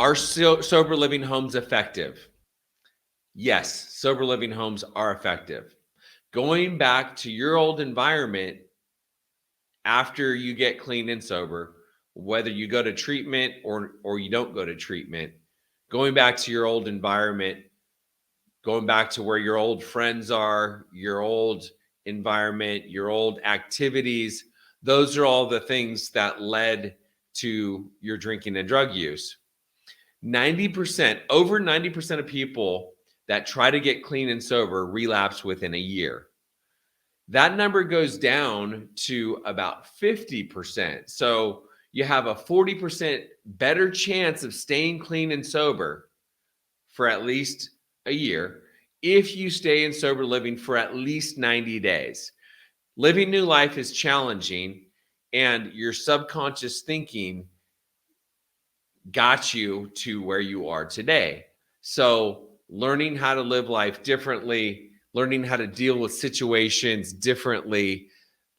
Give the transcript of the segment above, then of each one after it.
Are sober living homes effective? Yes, sober living homes are effective. Going back to your old environment after you get clean and sober, whether you go to treatment or you don't go to treatment, going back to your old environment, going back to where your old friends are, your old environment, your old activities, those are all the things that led to your drinking and drug use. 90%, over 90% of people that try to get clean and sober relapse within a year. That number goes down to about 50%. So you have a 40% better chance of staying clean and sober for at least a year if you stay in sober living for at least 90 days. Living new life is challenging, and your subconscious thinking got you to where you are today. So learning how to live life differently, learning how to deal with situations differently,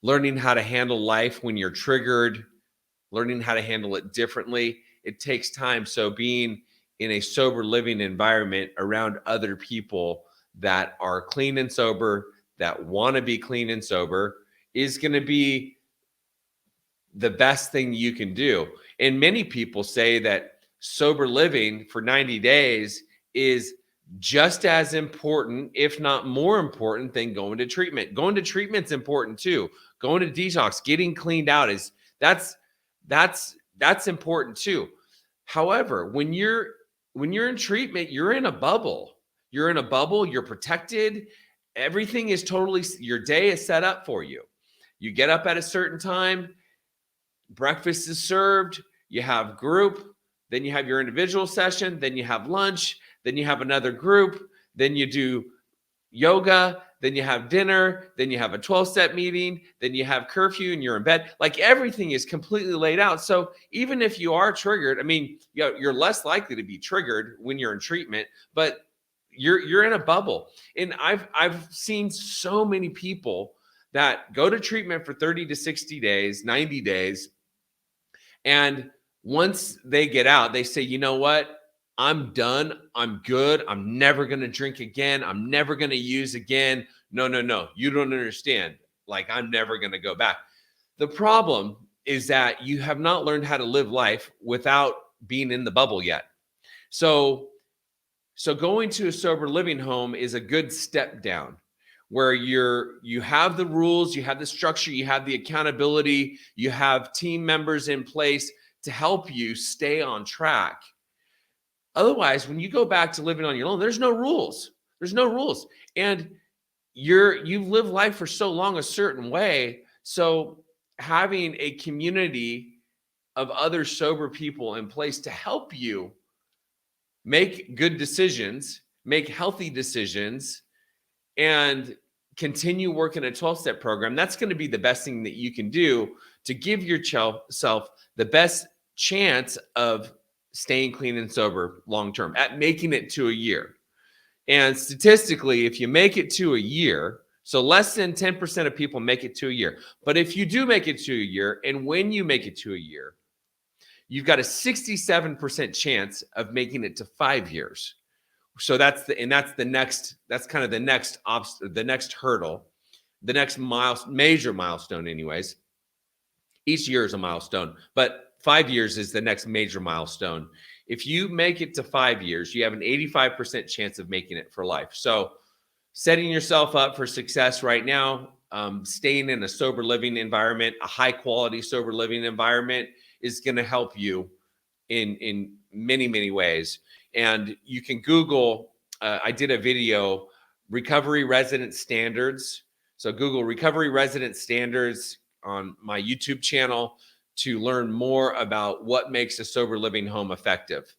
learning how to handle life when you're triggered, learning how to handle it differently, it takes time. So being in a sober living environment around other people that are clean and sober, that want to be clean and sober, is going to be the best thing you can do. And many people say that sober living for 90 days is just as important, if not more important, than going to treatment. Going to treatment's important too. Going to detox, getting cleaned out that's important too. However, when you're in treatment, you're in a bubble. You're in a bubble, you're protected. Everything is totally, your day is set up for you. You get up at a certain time, breakfast is served, you have group, then you have your individual session, then you have lunch, then you have another group, then you do yoga, then you have dinner, then you have a 12-step meeting, then you have curfew and you're in bed. Like everything is completely laid out. So even if you are triggered, I mean, you're less likely to be triggered when you're in treatment, but you're in a bubble. And I've seen so many people that go to treatment for 30 to 60 days, 90 days, and once they get out, they say, you know what? I'm done. I'm good. I'm never going to drink again. I'm never going to use again. No. You don't understand. Like, I'm never going to go back. The problem is that you have not learned how to live life without being in the bubble yet. So going to a sober living home is a good step down, where you have the rules, you have the structure, you have the accountability, you have team members in place to help you stay on track. Otherwise, when you go back to living on your own, there's no rules. There's no rules. And you've lived life for so long a certain way. So having a community of other sober people in place to help you make good decisions, make healthy decisions, and continue working a 12-step program, that's going to be the best thing that you can do to give yourself the best chance of staying clean and sober long-term, at making it to a year. And statistically, if you make it to a year, so less than 10% of people make it to a year. But if you do make it to a year, and when you make it to a year, you've got a 67% chance of making it to 5 years. So that's kind of the next hurdle, the next major milestone anyways. Each year is a milestone, but 5 years is the next major milestone. If you make it to 5 years, you have an 85% chance of making it for life. So setting yourself up for success right now, staying in a sober living environment, a high quality sober living environment, is going to help you in many, many ways. And you can Google, I did a video, recovery resident standards. So Google recovery resident standards on my YouTube channel to learn more about what makes a sober living home effective.